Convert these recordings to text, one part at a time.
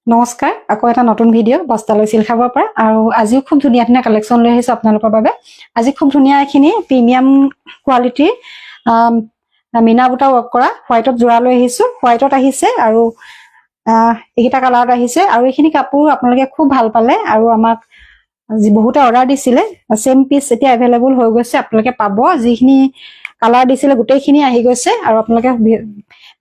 নমস্কাৰ আকৌ এটা নতুন ভিডিঅ' বস্তালৈ চিল খাব পৰা আৰু আজিও খুব ধুনীয়া ধুনীয়া কালেকশ্যন লৈ আহিছো আপোনালোকৰ বাবে। আজি খুব ধুনীয়া এখিনি প্ৰিমিয়াম কোৱালিটিৰ মিনা বুটা ৱৰ্ক কৰা হোৱাইটত জোৰা লৈ আহিছো। হোৱাইটত আহিছে আৰু এইকেইটা কালাৰত আহিছে আৰু এইখিনি কাপোৰ আপোনালোকে খুব ভাল পালে আৰু আমাক বহুতে অৰ্ডাৰ দিছিলে। সেম পিচ এতিয়া এভেইলেবল হৈ গৈছে, আপোনালোকে পাব। যিখিনি কালাৰ দিছিলে গোটেইখিনি আহি গৈছে আৰু আপোনালোকে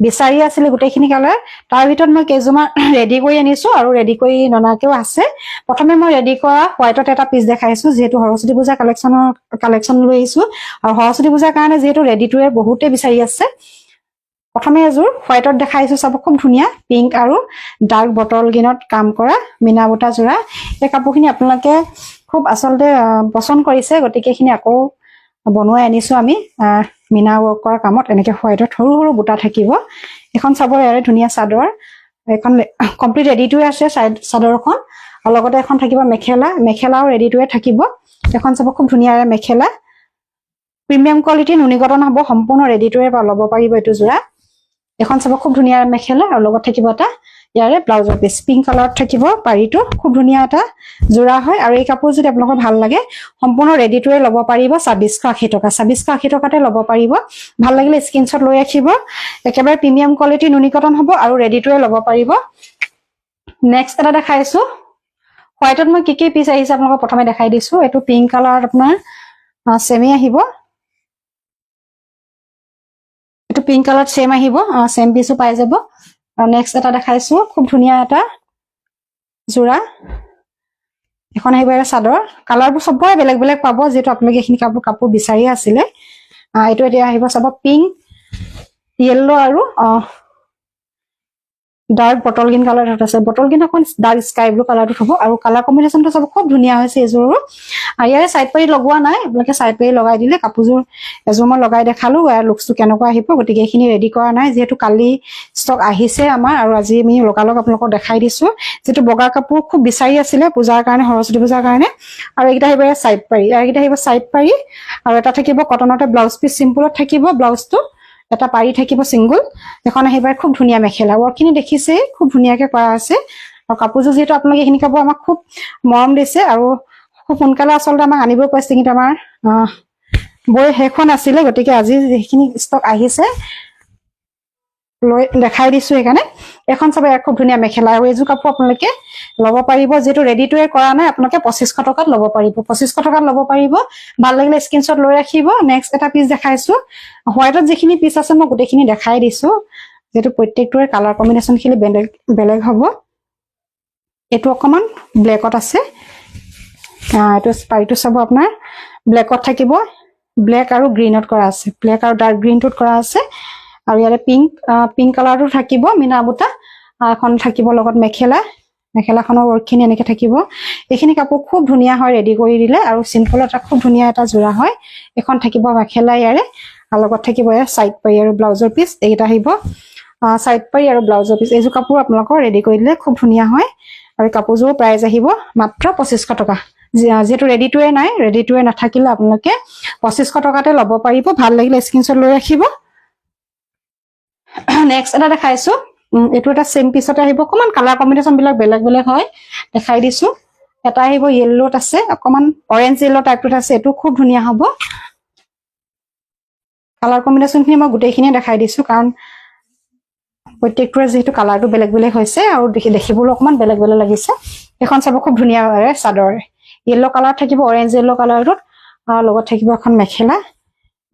বিচাৰি আছিলে গোটেইখিনি কালাৰ। তাৰ ভিতৰত মই কেইজোৰমান ৰেডি কৰি আনিছো আৰু ৰেডি কৰি ননাকেও আছে। প্ৰথমে মই ৰেডি কৰা হোৱাইটত এটা পিচ দেখাইছো, যিহেতু সৰস্বতী পূজা কালেকশ্যন লৈ আহিছো আৰু সৰস্বতী পূজাৰ কাৰণে যিহেতু ৰেডি টু ৱেৰ বহুতে বিচাৰি আছে। প্ৰথমে এযোৰ হোৱাইটত দেখাইছো, চাব খুব ধুনীয়া পিংক আৰু ডাৰ্ক বটল গ্ৰীণত কাম কৰা মিনা বুটা জোৰা। এই কাপোৰখিনি আপোনালোকে খুব আচলতে পচন্দ কৰিছে, গতিকে এইখিনি আকৌ বনোৱাই আনিছো আমি মিনা ৱৰ্ক কৰা কামত। এনেকে হোৱাইটত সৰু সৰু বুটা থাকিব। এখন চাব ইয়াৰে ধুনীয়া চাদৰ, এখন কমপ্লিট ৰেডি টু আছে চাদৰখন, আৰু লগতে এখন থাকিব মেখেলাও ৰেডি টু থাকিব। এখন চাব খুব ধুনীয়া মেখেলা, প্ৰিমিয়াম কোৱালিটি নুনি কটন হ'ব, সম্পূৰ্ণ ৰেডি টু ল'ব পাৰিব এইটো জোৰা। এখন চাব খুব ধুনীয়া মেখেলা আৰু লগত থাকিব এটা ইয়াৰে ব্লাউজৰ পিচ, পিংক কালাৰত থাকিব পাৰিটো। খুব ধুনীয়া এটা জোৰা হয় আৰু এই কাপোৰ যদি আপোনালোকৰ ভাল লাগে সম্পূৰ্ণ ৰেডি টু ল'ব পাৰিব ২৬৮০ টকা। ২৬৮০ টকাতে ল'ব পাৰিব। ভাল লাগিলে স্ক্ৰীনশ্বট লৈ ৰাখিব। একেবাৰে প্ৰিমিয়াম কোৱালিটি নুনি কটন হ'ব আৰু ৰেডি টু ল'ব পাৰিব। নেক্সট এটা দেখাইছো হোৱাইটত মই কি পিচ আহিছে আপোনালোকক প্ৰথমে দেখাই দিছো। এইটো পিংক কালাৰত আপোনাৰ চেমি আহিব, এইটো পিংক কালাৰত চেম আহিব, চেম পিচো পাই যাব। আৰু নেক্সট এটা দেখাইছো খুব ধুনীয়া এটা জোৰা, এখন আহিব চাদৰ। কালাৰবোৰ চবৰে বেলেগ বেলেগ পাব, যিহেতু আপোনালোকে এইখিনি কাপোৰ বিচাৰি আছিলে। এইটো এতিয়া আহিব চাব পিংক, য়েল্লো আৰু ডাৰ্ক বটল গ্ৰীণ কালাৰত আছে। বটল গ্ৰীণ অকণ ডাৰ্ক স্কাই ব্লু কালাৰটোত হ'ব আৰু কালাৰ কম্বিনেশ্যনটো চাব খুব ধুনীয়া হৈছে এইযোৰো। আৰু ইয়াৰে চাইড পাৰি লগোৱা নাই, আপোনালোকে চাইড পাৰি লগাই দিলে কাপোৰযোৰ এযোৰ মই লগাই দেখালো ইয়াৰ লুকচটো কেনেকুৱা আহিব। গতিকে এইখিনি ৰেডি কৰা নাই, যিহেতু কালি ষ্টক আহিছে আমাৰ আৰু আজি আমি লগালগ আপোনালোকক দেখাই দিছো। যিহেতু বগা কাপোৰ খুব বিচাৰি আছিলে পূজাৰ কাৰণে, সৰস্বতী পূজাৰ কাৰণে। আৰু এইকেইটা আহিব চাইড পাৰি, এইকেইটা আহিব চাইড পাৰি আৰু এটা থাকিব কটনতে ব্লাউজ পিচ চিম্পুলত থাকিব ব্লাউজটো, এটা পাৰি থাকিব চিংগুল। এখন আহিব খুব ধুনীয়া মেখেলা, ৱৰ্কখিনি দেখিছে খুব ধুনীয়াকে কৰা আছে। আৰু কাপোৰযোৰ যিহেতু আপোনালোকে এইখিনি কাপোৰ আমাক খুব মৰম দিছে আৰু খুব সোনকালে আচলতে আমাক আনিব কৈছে, কিন্তু আমাৰ বৈ শেষ হোৱা নাছিলে। গতিকে আজি যিখিনি ষ্টক আহিছে লৈ দেখাই দিছো সেইকাৰণে। এখন চাব ইয়াৰ খুব ধুনীয়া মেখেলা আৰু এইযোৰ কাপোৰ আপোনালোকে ল'ব পাৰিব, যিহেতু ৰেডি টু কৰা নাই। আপোনালোকে ২৫০০ টকাত ল'ব পাৰিব, ২৫০০ টকাত ল'ব পাৰিব। ভাল লাগিলে স্ক্ৰীনশ্বট লৈ ৰাখিব। নেক্সট এটা পিচ দেখাইছো, হোৱাইটত যিখিনি পিচ আছে মই গোটেইখিনি দেখাই দিছো, যিহেতু প্ৰত্যেকটোৰে কালাৰ কম্বিনেশ্যন খিনি বেলেগ বেলেগ হ'ব। এইটো অকমান ব্লেকত আছে, এইটো পাৰিটো চাব আপোনাৰ ব্লেকত থাকিব, ব্লেক আৰু গ্ৰীণত কৰা আছে, ব্লেক আৰু ডাৰ্ক গ্ৰীণটোত কৰা আছে। আৰু ইয়াৰে পিংক কালাৰটো থাকিব মিনা বুটা। এখন থাকিব লগত মেখেলাখনৰ ৱৰ্কখিনি এনেকে থাকিব। এইখিনি কাপোৰ খুব ধুনীয়া হয় ৰেডি কৰি দিলে আৰু চিম্পলত খুব ধুনীয়া এটা জোৰা হয়। এখন থাকিব মেখেলা ইয়াৰে, আৰু লগত থাকিব ইয়াৰ চাইড পাৰি আৰু ব্লাউজৰ পিচ। এইকেইটা আহিব চাইড পাৰি আৰু ব্লাউজৰ পিচ। এইযোৰ কাপোৰ আপোনালোকৰ ৰেডি কৰি দিলে খুব ধুনীয়া হয় আৰু কাপোৰযোৰ প্ৰাইচ আহিব মাত্ৰ ২৫০০ টকা। যিহেতু ৰেডি টু নাই, ৰেডি টু নাথাকিলে আপোনালোকে ২৫০০ টকাতে ল'ব পাৰিব। ভাল লাগিলে স্ক্ৰীনশ্বট লৈ ৰাখিব। নেক্সট এটা দেখাইছো, এইটো এটা চেম পিচতে আহিব, অকমান কালাৰ কম্বিনেশ্যন বিলাক বেলেগ বেলেগ হয়, দেখাই দিছো। এটা আহিব য়েল্লোত আছে, অকমান অৰেঞ্জ য়েল্লো টাইপটোত আছে। এইটো খুব ধুনীয়া হ'ব। কালাৰ কম্বিনেশ্যন খিনি মই গোটেইখিনিয়ে দেখাই দিছো, কাৰণ প্ৰত্যেকটোৰে যিহেতু কালাৰটো বেলেগ বেলেগ হৈছে আৰু দেখিবলৈ অকমান বেলেগ বেলেগ লাগিছে। এখন চাব খুব ধুনীয়া চাদৰ, য়েল্লো কালাৰ থাকিব, অৰেঞ্জ য়েল্লো কালাৰটোত, আৰু লগত থাকিব এখন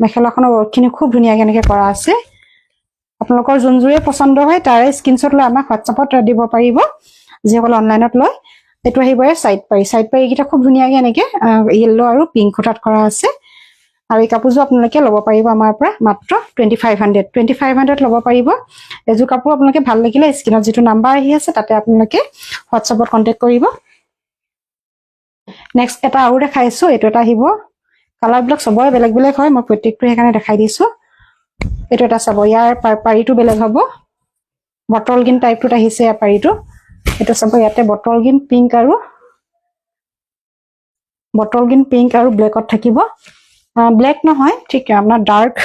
মেখেলাখনৰ ৱৰ্কখিনি খুব ধুনীয়াকে এনেকে কৰা আছে। আপোনালোকৰ যোনযোৰে পচন্দ হয় তাৰে স্ক্ৰীনশ্বট লৈ আমাক হোৱাটছএপত দিব পাৰিব, যিসকলে অনলাইনত লয়। এইটো আহিব চাইড পাৰি এইকেইটা খুব ধুনীয়াকে এনেকে য়েল্লো আৰু পিংক সূতাত কৰা আছে। আৰু এই কাপোৰযোৰ আপোনালোকে ল'ব পাৰিব আমাৰ পৰা মাত্ৰ 2500 ল'ব পাৰিব। এযোৰ কাপোৰ আপোনালোকে ভাল লাগিলে স্ক্ৰীনত যিটো নাম্বাৰ আহি আছে তাতে আপোনালোকে হোৱাটছএপত কণ্টেক্ট কৰিব। নেক্সট এটা আৰু দেখাইছো, এইটো এটা আহিব, কালাৰবিলাক চবৰে বেলেগ বেলেগ হয়, মই প্ৰত্যেকটো সেইকাৰণে দেখাই দিছো। এইটো এটা চাব, ইয়াৰ পাৰিটো বেলেগ হ'ব, বটল গ্ৰীণ টাইপটোত আহিছে ইয়াৰ পাৰিটো। এইটো চাব, ইয়াতে বটল গ্ৰীণ পিংক আৰু ব্লেকত থাকিব। ব্লেক নহয়, ঠিক আপোনাৰ ডাৰ্ক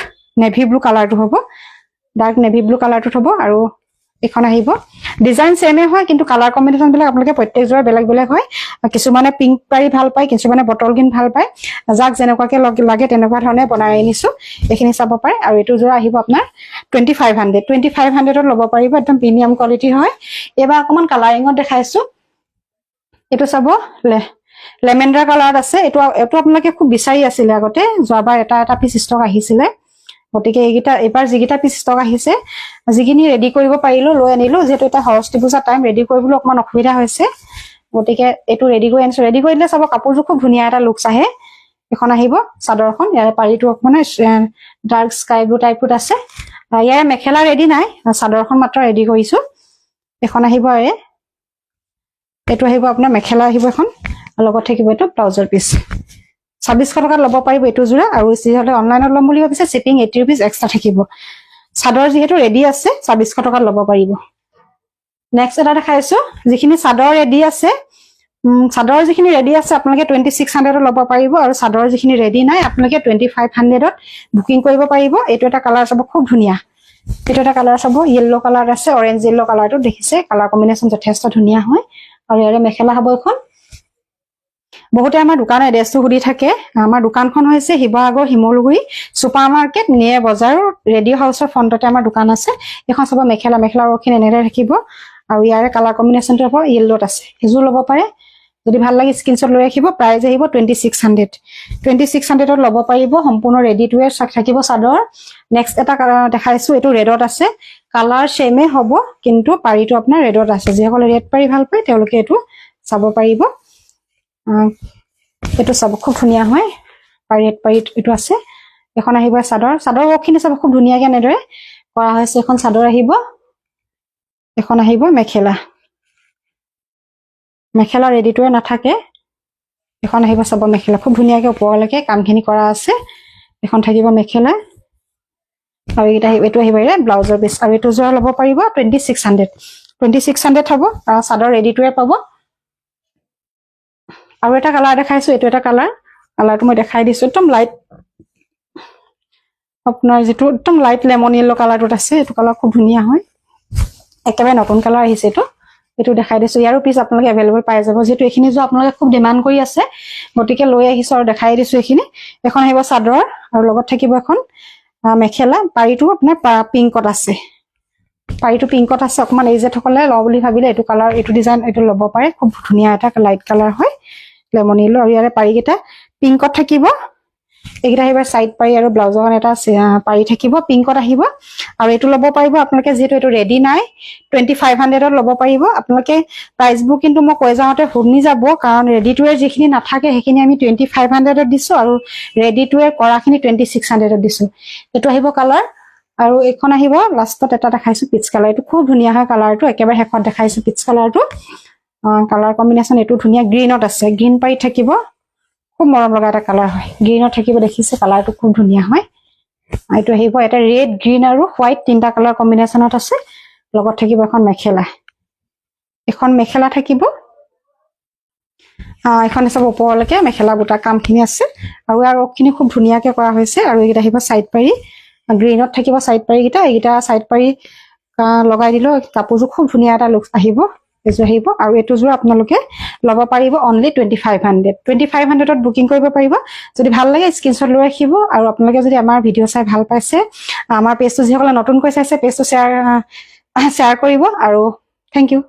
নেভি ব্লু কালাৰটো হ'ব, ডাৰ্ক নেভি ব্লু কালাৰটোত হ'ব। আৰু এখন আহিব ডিজাইন সেমে হয় কিন্তু কালাৰ কম্বিনেশ্যন বিলাক আপোনালোকে প্ৰত্যেকজোৰা বেলেগ বেলেগ হয় কিছুমানে পিংক পাৰি ভাল পায় কিছুমানে বটল গ্ৰীণ ভাল পায় যাক যেনেকুৱাকে লাগে তেনেকুৱা ধৰণে বনাই আনিছো এইখিনি চাব পাৰে আৰু এইটো জোৰা আহিব আপোনাৰ 2500 ল'ব পাৰিব একদম প্ৰিমিয়াম কোৱালিটি হয় এবাৰ অকমান কালাৰিঙত দেখাইছো এইটো চাব লেমেণ্ডাৰ কালাৰত আছে এইটো আপোনালোকে খুব বিচাৰি আছিলে আগতে যোৱাবাৰ এটা পিচ ষ্টক আহিছিলে গতিকে এইবাৰ যিকেইটা পিচ ষ্টক আহিছে যিখিনি ৰেডি কৰিব পাৰিলো লৈ আনিলো যেহেতু এটা সৰস্বতী পূজা টাইম ৰেডি কৰিবলৈ অকমান অসুবিধা হৈছে গতিকে এইটো ৰেডি কৰি আনিছো ৰেডি কৰি দিলে চাব কাপোৰযোৰ খুব ধুনীয়া এটা লুকছ আহে এখন আহিব চাদৰখন ইয়াৰ পাৰিটো অকমান ডাৰ্ক স্কাই ব্লু টাইপত আছে ইয়াৰ মেখেলা ৰেডি নাই চাদৰখন মাত্ৰ ৰেডি কৰিছো এখন আহিব এইটো আহিব আপোনাৰ মেখেলা আহিব এখন লগত থাকিব এইটো ব্লাউজৰ পিচ 2600 টকাত ল'ব পাৰিব এইটো জোৰা আৰু যিহলে অনলাইনত ল'ম বুলি ভাবিছে শিপিং 80 रुपीस এক্সট্ৰা থাকিব চাদৰ যেহেতু ৰেডি আছে 2600 টকাত ল'ব পাৰিব নেক্সট এটা দেখাইছো যিখিনি চাদৰ ৰেডি আছে চাদৰ যিখিনি ৰেডি আছে আপোনালোকে 2600 ল'ব পাৰিব আৰু চাদৰ যিখিনি ৰেডি নাই আপোনালোকে 2500 ত বুকিং কৰিব পাৰিব এইটো এটা কালাৰ চাব খুব ধুনীয়া এইটো এটা কালাৰ চাব ইয়েলো কালাৰ আছে অৰেঞ্জ ইয়েলো কালাৰটো দেখিছে কালাৰ কম্বিনেশ্যন যথেষ্ট ধুনীয়া হয় আৰু ইয়াৰে মেখেলা হ'ব এখন বহুতে আমাৰ দোকানৰ এড্ৰেছটো সুধি থাকে আমাৰ দোকানখন হৈছে শিৱসাগৰ শিমলুগুৰি সুপাৰ মাৰ্কেট নিয়ে বজাৰ ৰেডিঅ' হাউচৰ ফ্ৰণ্টতে আমাৰ দোকান আছে এখন চাব মেখেলা ৰখিনি এনেদৰে থাকিব আৰু ইয়াৰে কালাৰ কম্বিনেশ্যনটো হ'ব ইয়েলোত আছে এযোৰ ল'ব পাৰে যদি ভাল লাগে স্ক্ৰীনশ্বট লৈ ৰাখিব প্ৰাইস আহিব 2600 ত ল'ব পাৰিব সম্পূৰ্ণ ৰেডি টু ৱেৰ থাকিব চাদৰ নেক্সট এটা দেখাইছো এইটো ৰেডত আছে কালাৰ সেমে হ'ব কিন্তু পাৰিটো আপোনাৰ ৰেডত আছে যিসকলে ৰেড পাৰি ভাল পায় তেওঁলোকে এইটো চাব পাৰিব এইটো চাব খুব ধুনীয়া হয় পাৰি এইটো আছে এখন আহিব চাদৰ ৱৰ্কখিনি চাব খুব ধুনীয়াকে নেদৰে কৰা হৈছে এখন চাদৰ আহিব এখন আহিব মেখেলা ৰেডি টু নাথাকে এখন আহিব চাব মেখেলা খুব ধুনীয়াকে ওপৰলৈকে কামখিনি কৰা আছে এখন থাকিব মেখেলা আৰু এইটো আহিব ব্লাউজৰ পিচ আৰু এইটো জোৰা ল'ব পাৰিব 2600 হ'ব চাদৰ ৰেডি টু পাব আৰু এটা কালাৰ দেখাইছো এইটো এটা কালাৰটো মই দেখাই দিছো একদম লাইট আপোনাৰ যেটো একদম লাইট লেমন ইয়েলো কালাৰটোত আছে এইটো কালাৰ খুব ধুনীয়া হয় একেবাৰে নতুন কালাৰ আহিছে এইটো দেখাই দিছো ইয়াৰো পিচ আপোনালোকে এভেইলেবল পাই যাব যেটো এইখিনি যে আপোনালোকে খুব ডিমান্ড কৰি আছে গতিকে লৈ আহিছো আৰু দেখাই দিছো এইখিনি এখন আহিব চাদৰ আৰু লগত থাকিব এখন মেখেলা পাৰিটো আপোনাৰ পিংকত আছে অকমান এই যে থকলে ল বুলি ভাবিলে এইটো কালাৰ এইটো ডিজাইন এইটো ল'ব পাৰে খুব ধুনীয়া এটা লাইট কালাৰ হয় লেমন ইয়েলো আৰু ইয়াৰে পাৰিকেইটা পিংকত থাকিব এইকেইটা আহিব সাইড পাৰি আৰু ব্লাউজৰ এটা পাৰি থাকিব পিংকত আহিব আৰু এইটো ল'ব পাৰিব আপোনালোকে যেহেতু এইটো ৰেডি নাই 2500 ত ল'ব পাৰিব আপোনালোকে প্ৰাইসবোৰ কিন্তু মই কৈ যাওঁতে শুনি যাব কাৰণ ৰেডি টু ৱেৰ যিখিনি নাথাকে সেইখিনি আমি 2500 ত দিছো আৰু ৰেডি টু ৱেৰ কৰাখিনি 2600 ত দিছো এইটো আহিব কালাৰ আৰু এখন আহিব লাষ্টত এটা দেখাইছো পিচ কালাৰ এইটো খুব ধুনীয়া হয় কালাৰটো একেবাৰে শেষত দেখাইছো পিচ কালাৰটো কালাৰ কম্বিনেশ্যন এইটো ধুনীয়া গ্ৰীনত আছে গ্ৰীন পাৰি থাকিব খুব মৰম লগা এটা কালাৰ হয় গ্ৰীনত থাকিব দেখিছে কালাৰটো খুব ধুনীয়া হয় এইটো আহিব এটা ৰেড গ্ৰীন আৰু হোৱাইট তিনটা কালাৰ কম্বিনেশ্যনত আছে লগত থাকিব এখন মেখেলা থাকিব এখন সব ওপৰলৈকে মেখেলা বুটা কামখিনি আছে আৰু ৱৰ্কখিনি খুব ধুনীয়াকে কৰা হৈছে আৰু এইটা আহিব সাইড পাৰি গ্ৰীনত থাকিব সাইড পাৰি এইটা সাইড পাৰি লগাই দিলো কাপোৰযোৰ খুব ধুনীয়া এটা লুক আহিব এযোৰ আহিব আৰু এইটো জোৰ আপোনালোকে ল'ব পাৰিব অনলি 2500 ত বুকিং কৰিব পাৰিব যদি ভাল লাগে স্ক্ৰীনশ্বট লৈ ৰাখিব আৰু আপোনালোকে যদি আমাৰ ভিডিঅ' চাই ভাল পাইছে আমাৰ পেজটো যিসকলে নতুনকৈ চাইছে পেজটো শ্বেয়াৰ কৰিব আৰু থ্যাংক ইউ